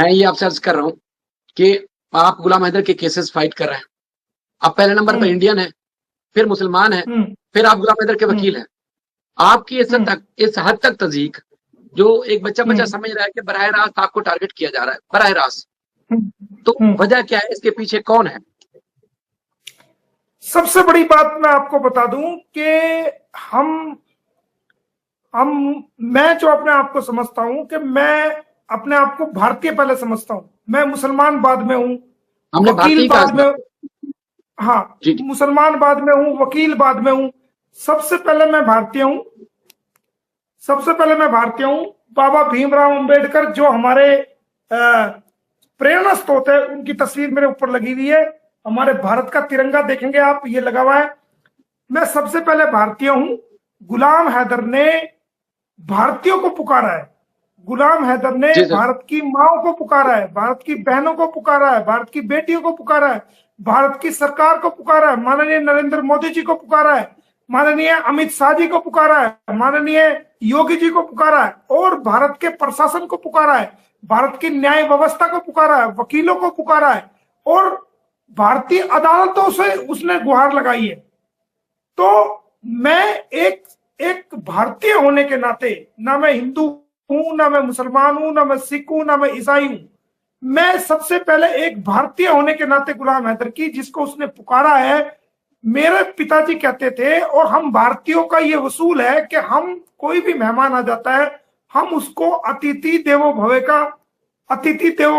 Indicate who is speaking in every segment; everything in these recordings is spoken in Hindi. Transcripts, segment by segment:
Speaker 1: मैं ये आपसे अर्ज कर रहा हूँ कि आप गुलाम हैदर के केसेस फाइट कर रहे हैं, आप पहले नंबर पर इंडियन है, फिर मुसलमान है, फिर आप गुलाम हैदर के वकील हैं। आपकी इस हद तक तज़ीक जो एक बच्चा समझ रहा है कि बराह रास्त आपको टारगेट किया जा रहा है, बराह रास्त, तो वजह क्या है, इसके पीछे कौन है?
Speaker 2: सबसे बड़ी बात मैं आपको बता दूं कि मैं जो अपने आप को समझता हूं कि मैं अपने आप को भारतीय पहले समझता हूं। मैं मुसलमान बाद में हूं, वकील बाद में, हाँ मुसलमान बाद में हूं, वकील बाद में हूं। सबसे पहले मैं भारतीय हूं, बाबा भीमराव अंबेडकर जो हमारे प्रेरणा स्रोत है, उनकी तस्वीर मेरे ऊपर लगी हुई है। हमारे भारत का तिरंगा देखेंगे आप, ये लगा हुआ है। मैं सबसे पहले भारतीय हूं। गुलाम हैदर ने भारतीयों को पुकारा है, गुलाम हैदर ने भारत की माओं को पुकारा है, भारत की बहनों को पुकारा है, भारत की बेटियों को पुकारा है, भारत की सरकार को पुकारा है, माननीय नरेंद्र मोदी जी को पुकारा है, माननीय अमित शाह जी को पुकारा है, माननीय योगी जी को पुकारा है, और भारत के प्रशासन को पुकारा है, भारत की न्याय व्यवस्था को पुकारा है, वकीलों को पुकारा है, और भारतीय अदालतों से उसने गुहार लगाई है। तो मैं एक भारतीय होने के नाते, ना मैं हिंदू हूं, ना मैं मुसलमान हूं, ना मैं सिख हूं, ना मैं ईसाई हूं, मैं सबसे पहले एक भारतीय होने के नाते गुलाम हैदर की, जिसको उसने पुकारा है, मेरे पिताजी कहते थे, और हम भारतीयों का ये वसूल है कि हम कोई भी मेहमान आ जाता है, हम उसको अतिथि देवो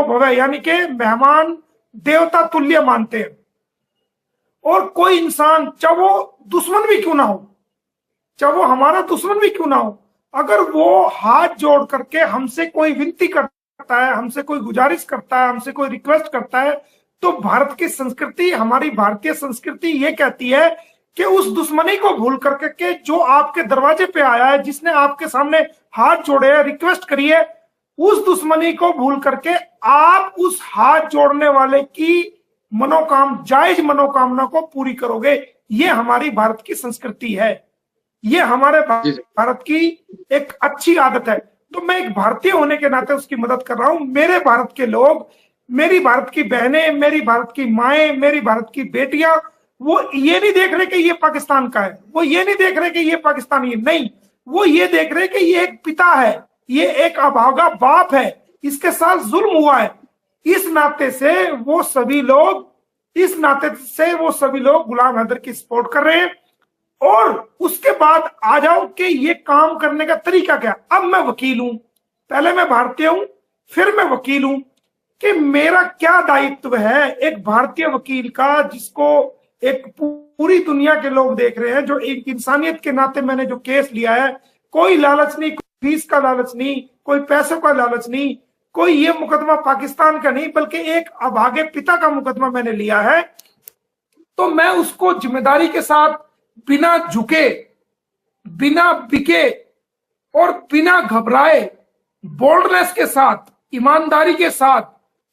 Speaker 2: भव यानी कि मेहमान देवता तुल्य मानते हैं। और कोई इंसान, चाहे वो दुश्मन भी क्यों ना हो, चाहे वो हमारा दुश्मन भी क्यों ना हो, अगर वो हाथ जोड़ करके हमसे कोई विनती करता है, हमसे कोई गुजारिश करता है, हमसे कोई रिक्वेस्ट करता है, तो भारत की संस्कृति, हमारी भारतीय संस्कृति ये कहती है कि उस दुश्मनी को भूल करके के जो आपके दरवाजे पे आया है, जिसने आपके सामने हाथ जोड़े है, रिक्वेस्ट करी है, उस दुश्मनी को भूल करके आप उस हाथ जोड़ने वाले की जायज मनोकामना को पूरी करोगे। ये हमारी भारत की संस्कृति है, ये हमारे भारत की एक अच्छी आदत है। तो मैं एक भारतीय होने के नाते उसकी मदद कर रहा हूं। मेरे भारत के लोग, मेरी भारत की बहनें, मेरी भारत की माएं, मेरी भारत की बेटियां, वो ये नहीं देख रहे कि ये पाकिस्तान का है, वो ये नहीं देख रहे कि ये पाकिस्तानी है, नहीं, वो ये देख रहे कि ये एक पिता है, ये एक अभागा बाप है, इसके साथ जुल्म हुआ है। इस नाते से वो सभी लोग गुलाम हैदर की सपोर्ट कर रहे हैं। और उसके बाद आ जाओ कि ये काम करने का तरीका क्या। अब मैं वकील हूं, पहले मैं भारतीय हूं, फिर मैं वकील हूं, कि मेरा क्या दायित्व है एक भारतीय वकील का, जिसको एक पूरी दुनिया के लोग देख रहे हैं, जो एक इंसानियत के नाते मैंने जो केस लिया है, कोई लालच नहीं, कोई फीस का लालच नहीं, कोई पैसों का लालच नहीं, कोई ये मुकदमा पाकिस्तान का नहीं, बल्कि एक अभागे पिता का मुकदमा मैंने लिया है। तो मैं उसको जिम्मेदारी के साथ, बिना झुके, बिना बिके और बिना घबराए, बोल्डनेस के साथ, ईमानदारी के साथ,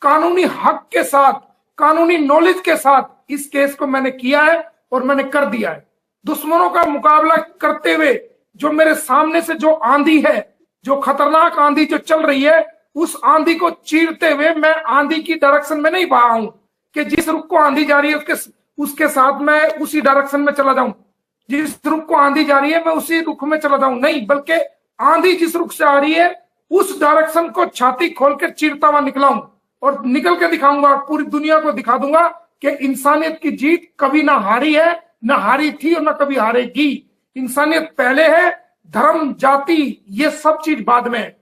Speaker 2: कानूनी हक के साथ, कानूनी नॉलेज के साथ इस केस को मैंने किया है और मैंने कर दिया है। दुश्मनों का मुकाबला करते हुए जो मेरे सामने से जो आंधी है, जो खतरनाक आंधी जो चल रही है, उस आंधी को चीरते हुए मैं आंधी की डायरेक्शन में नहीं बहा हूं कि जिस रुख को आंधी जा रही है उसके साथ मैं उसी डायरेक्शन में चला जाऊं, जिस रुख को आंधी जा रही है मैं उसी रुख में चला जाऊं, नहीं, बल्कि आंधी जिस रुख से आ रही है उस डायरेक्शन को छाती खोलकर चीरता हुआ निकलाऊं और निकल के दिखाऊंगा, पूरी दुनिया को दिखा दूंगा कि इंसानियत की जीत कभी ना हारी है, ना हारी थी और ना कभी हारेगी। इंसानियत पहले है, धर्म, जाति, ये सब चीज बाद में।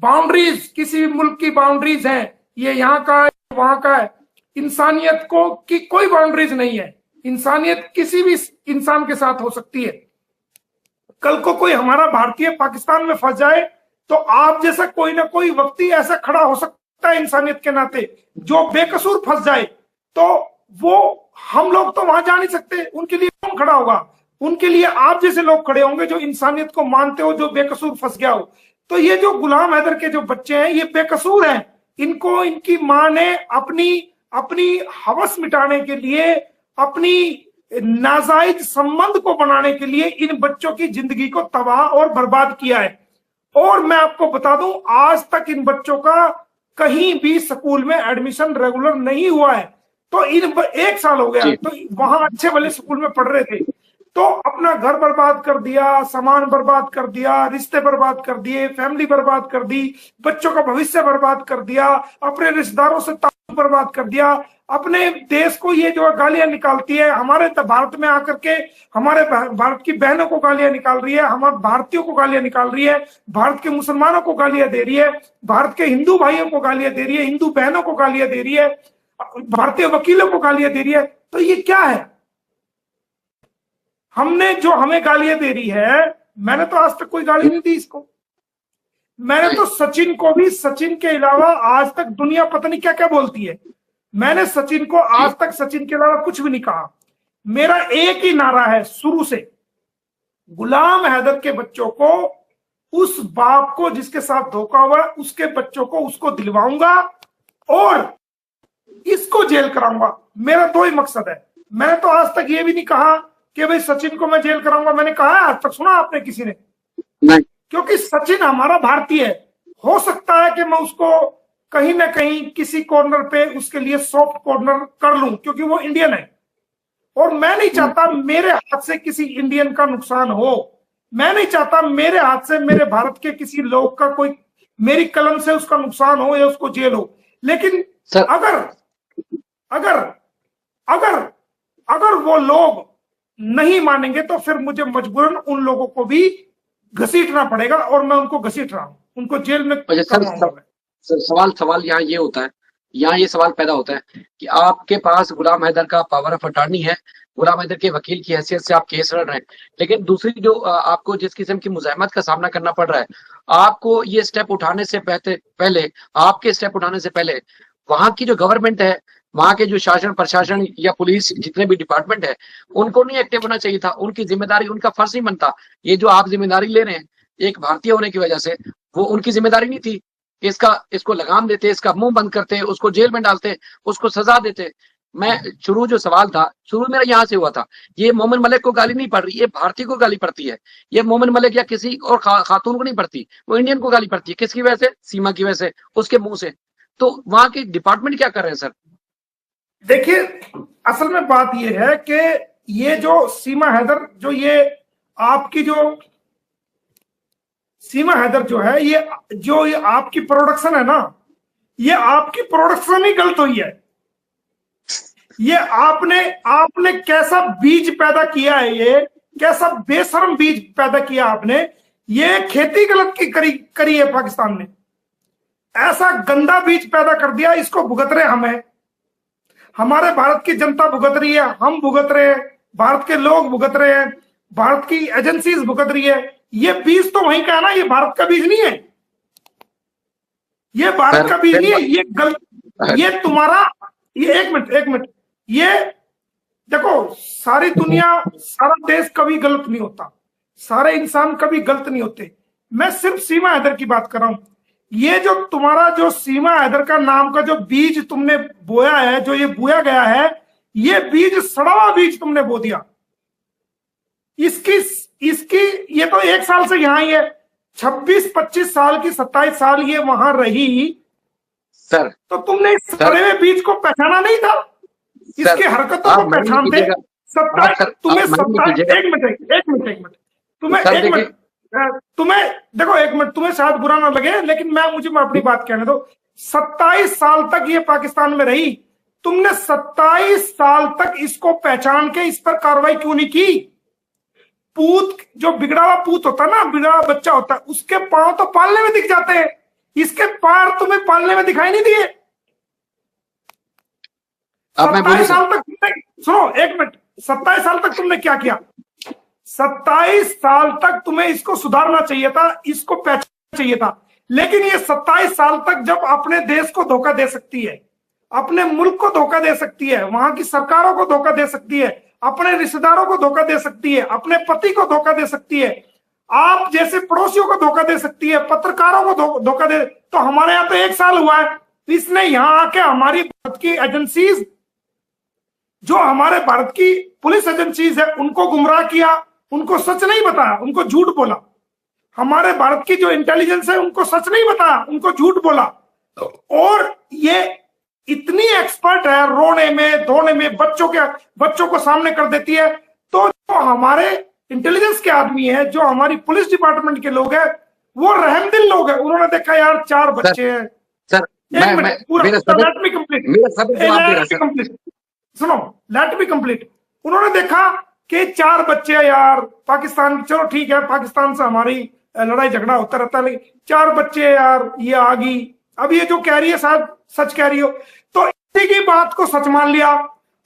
Speaker 2: बाउंड्रीज, किसी भी मुल्क की बाउंड्रीज हैं, ये यहाँ का है, वहां का है। इंसानियत को की कोई बाउंड्रीज नहीं है। इंसानियत किसी भी इंसान के साथ हो सकती है। कल को कोई हमारा भारतीय पाकिस्तान में फंस जाए तो आप जैसा कोई ना कोई व्यक्ति ऐसा खड़ा हो सकता है इंसानियत के नाते, जो बेकसूर फंस जाए, तो वो हम लोग तो वहां जा नहीं सकते, उनके लिए कौन खड़ा होगा? उनके लिए आप जैसे लोग खड़े होंगे जो इंसानियत को मानते हो, जो बेकसूर फंस गया हो। तो ये जो गुलाम हैदर के जो बच्चे हैं, ये बेकसूर हैं। इनको इनकी मां ने अपनी हवस मिटाने के लिए, अपनी नाजायज संबंध को बनाने के लिए इन बच्चों की जिंदगी को तबाह और बर्बाद किया है। और मैं आपको बता दूं, आज तक इन बच्चों का कहीं भी स्कूल में एडमिशन रेगुलर नहीं हुआ है। तो इन 1 साल हो गया, तो वहां अच्छे वाले स्कूल में पढ़ रहे थे, तो अपना घर बर्बाद कर दिया, सामान बर्बाद कर दिया, रिश्ते बर्बाद कर दिए, फैमिली बर्बाद कर दी, बच्चों का भविष्य बर्बाद कर दिया, अपने रिश्तेदारों से ताल्लुक बर्बाद कर दिया, अपने देश को ये जो गालियां निकालती है, हमारे भारत में आकर के हमारे भारत की बहनों को गालियां निकाल रही है, हमारे भारतीयों को गालियां निकाल रही है, भारत के मुसलमानों को गालियां दे रही है, भारत के हिंदू भाइयों को गालियां दे रही है, हिंदू बहनों को गालियां दे रही है, भारतीय वकीलों को गालियां दे रही है। तो ये क्या है? हमने जो हमें गालियां दे रही है, मैंने तो आज तक कोई गाली नहीं दी इसको। मैंने तो सचिन को भी, सचिन के अलावा आज तक दुनिया पता नहीं क्या क्या बोलती है, मैंने सचिन को आज तक सचिन के अलावा कुछ भी नहीं कहा। मेरा एक ही नारा है शुरू से, गुलाम हैदर के बच्चों को, उस बाप को जिसके साथ धोखा हुआ है, उसके बच्चों को उसको दिलवाऊंगा और इसको जेल कराऊंगा। मेरा 2 ही मकसद है। मैंने तो आज तक ये भी नहीं कहा कि भाई सचिन को मैं जेल कराऊंगा। मैंने कहा है आज तक? सुना आपने किसी ने?
Speaker 1: नहीं।
Speaker 2: क्योंकि सचिन हमारा भारतीय है। हो सकता है कि मैं उसको कहीं ना कहीं किसी कॉर्नर पे उसके लिए सॉफ्ट कॉर्नर कर लूं, क्योंकि वो इंडियन है और मैं नहीं चाहता मेरे हाथ से किसी इंडियन का नुकसान हो। मैं नहीं चाहता मेरे हाथ से मेरे भारत के किसी लोग का कोई, मेरी कलम से उसका नुकसान हो या उसको जेल हो। लेकिन अगर अगर अगर अगर वो लोग नहीं मानेंगे तो फिर मुझे मजबूरन उन लोगों को भी घसीटना पड़ेगा और मैं उनको घसीट रहा हूं, उनको जेल में करवाऊंगा।
Speaker 1: सवाल यहाँ ये होता है, यहाँ ये सवाल पैदा होता है कि आपके पास गुलाम हैदर का पावर ऑफ अटॉर्नी है, गुलाम हैदर के वकील की हैसियत से आप केस लड़ रहे हैं, लेकिन दूसरी जो आपको जिस किस्म की मुज़ाहमत का सामना करना पड़ रहा है, आपको ये स्टेप उठाने से पहले आपके स्टेप उठाने से पहले वहां की जो गवर्नमेंट है, वहां के जो शासन प्रशासन या पुलिस जितने भी डिपार्टमेंट है, उनको नहीं एक्टिव होना चाहिए था। उनकी जिम्मेदारी, उनका फर्ज नहीं बनता। ये जो आप जिम्मेदारी ले रहे हैं एक भारतीय होने की वजह से, वो उनकी जिम्मेदारी नहीं थी। इसको लगाम देते, इसका मुंह बंद करते, उसको जेल में डालते, उसको सजा देते। मैं शुरू जो सवाल था, शुरू मेरा यहाँ से हुआ था, ये मोमिन मलिक को गाली नहीं पड़ रही, ये भारतीय को गाली पड़ती है। ये मोमिन मलिक या किसी और खातून को नहीं पड़ती, वो इंडियन को गाली पड़ती है। किसकी वजह से? सीमा की वजह से, उसके मुंह से। तो वहां के डिपार्टमेंट क्या कर रहे हैं सर?
Speaker 2: देखिए, असल में बात यह है कि ये जो सीमा हैदर, जो ये आपकी जो सीमा हैदर जो है, ये आपकी प्रोडक्शन है ना, ये आपकी प्रोडक्शन ही गलत हुई है। ये आपने कैसा बीज पैदा किया है, ये कैसा बेशरम बीज पैदा किया आपने। ये खेती गलत की करी है पाकिस्तान ने, ऐसा गंदा बीज पैदा कर दिया। इसको भुगत रहे हमें, हमारे भारत की जनता भुगत रही है, हम भुगत रहे हैं, भारत के लोग भुगत रहे हैं, भारत की एजेंसीज भुगत रही है। ये बीज तो वहीं का है ना, ये भारत का बीज नहीं है, ये भारत का बीज नहीं है, ये गलत, ये तुम्हारा, ये एक मिनट, ये देखो, सारी दुनिया, सारा देश कभी गलत नहीं होता, सारे इंसान कभी गलत नहीं होते। मैं सिर्फ सीमा हैदर की बात कर रहा हूं। ये जो तुम्हारा जो सीमा हैदर का नाम का जो बीज तुमने बोया है, जो ये बोया गया है, ये बीज सड़ा हुआ बीज तुमने बो दिया। इसकी ये तो 1 साल से यहां ही है, 26-25 साल की, 27 साल ये वहां रही
Speaker 1: सर।
Speaker 2: तो तुमने इस सड़े हुए बीज को पहचाना नहीं था? इसकी हरकतों को पहचानते। तुम्हें देखो, 1 मिनट, तुम्हें शायद बुरा ना लगे, लेकिन मैं अपनी बात कहने दो। 27 साल तक ये पाकिस्तान में रही, तुमने 27 साल तक इसको पहचान के इस पर कार्रवाई क्यों नहीं की? पूत, जो बिगड़ा हुआ पूत होता है ना, बिगड़ा हुआ बच्चा होता है, उसके पांव तो पालने में दिख जाते हैं, इसके पैर तुम्हें पालने में दिखाई नहीं दिए। 27 साल तक तुमने, सुनो 1 मिनट, 27 साल तक तुमने क्या किया? 27 साल तक तुम्हें इसको सुधारना चाहिए था, इसको पहचानना चाहिए था। लेकिन ये 27 साल तक जब अपने देश को धोखा दे सकती है, अपने मुल्क को धोखा दे सकती है, वहां की सरकारों को धोखा दे सकती है, अपने रिश्तेदारों को धोखा दे सकती है, अपने पति को धोखा दे सकती है, आप जैसे पड़ोसियों को धोखा दे सकती है, पत्रकारों को धोखा दे, तो हमारे यहाँ तो 1 साल हुआ है, इसने यहां आके हमारी भारत की एजेंसीज, जो हमारे भारत की पुलिस एजेंसीज है, उनको गुमराह किया, उनको सच नहीं बताया, उनको झूठ बोला। हमारे भारत की जो इंटेलिजेंस है, उनको सच नहीं बताया, उनको झूठ बोला। और ये इतनी एक्सपर्ट है रोने में धोने में, बच्चों को सामने कर देती है। तो जो हमारे इंटेलिजेंस के आदमी है, जो हमारी पुलिस डिपार्टमेंट के लोग हैं, वो रहमदिल लोग हैं। उन्होंने देखा यार 4 बच्चे हैं।
Speaker 1: सर
Speaker 2: सुनो, लेट मी कंप्लीट। उन्होंने देखा कि 4 बच्चे यार पाकिस्तान, चलो ठीक है पाकिस्तान से हमारी लड़ाई झगड़ा होता रहता है, लेकिन 4 बच्चे यार ये आ गई। अब ये जो कह रही है साहब सच कह रही हो, तो इसी की बात को सच मान लिया।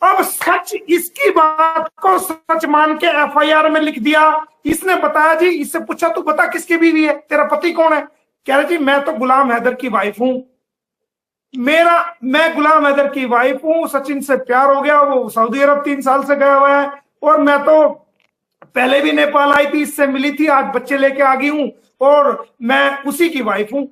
Speaker 2: अब सच, इसकी बात को सच मान के एफआईआर में लिख दिया। इसने बताया जी, इससे पूछा तू बता किसकी बीवी है, तेरा पति कौन है? कह रहे जी मैं तो गुलाम हैदर की वाइफ हूं, मैं गुलाम हैदर की वाइफ हूं, सचिन से प्यार हो गया, वो सऊदी अरब 3 साल से गया हुआ है, और मैं तो पहले भी नेपाल आई थी, इससे मिली थी, आज बच्चे लेके आ गई हूं, और मैं उसी की वाइफ हूं।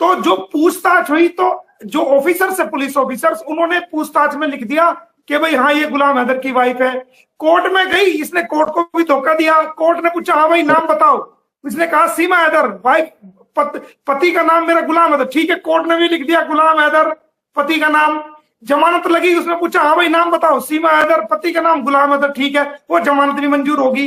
Speaker 2: तो जो पूछताछ हुई, तो जो ऑफिसर्स है, पुलिस ऑफिसर्स, उन्होंने पूछताछ में लिख दिया कि भाई हाँ ये गुलाम हैदर की वाइफ है। कोर्ट में गई, इसने कोर्ट को भी धोखा दिया। कोर्ट ने पूछा हाँ भाई नाम बताओ, इसने कहा सीमा हैदर, वाइफ, पति का नाम मेरा गुलाम हैदर। ठीक है, कोर्ट ने भी लिख दिया गुलाम हैदर पति का नाम। जमानत लगी, उसने पूछा हाँ भाई नाम बताओ, सीमा हैदर, पति का नाम गुलाम हैदर। ठीक है, वो जमानत भी मंजूर होगी।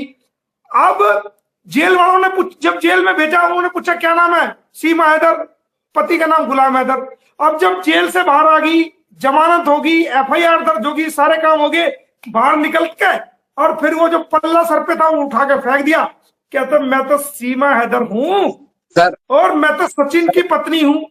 Speaker 2: अब जेल वालों ने जब जेल में भेजा, उन्होंने पूछा क्या नाम है, सीमा हैदर, पति का नाम गुलाम हैदर। अब जब जेल से बाहर आ गई, जमानत होगी, एफआईआर दर्ज होगी, सारे काम हो गए, बाहर निकल के और फिर वो जो पल्ला सर पे था वो उठा के फेंक दिया। कहते मैं तो सीमा हैदर हूं
Speaker 1: सर,
Speaker 2: और मैं तो सचिन की पत्नी हूं।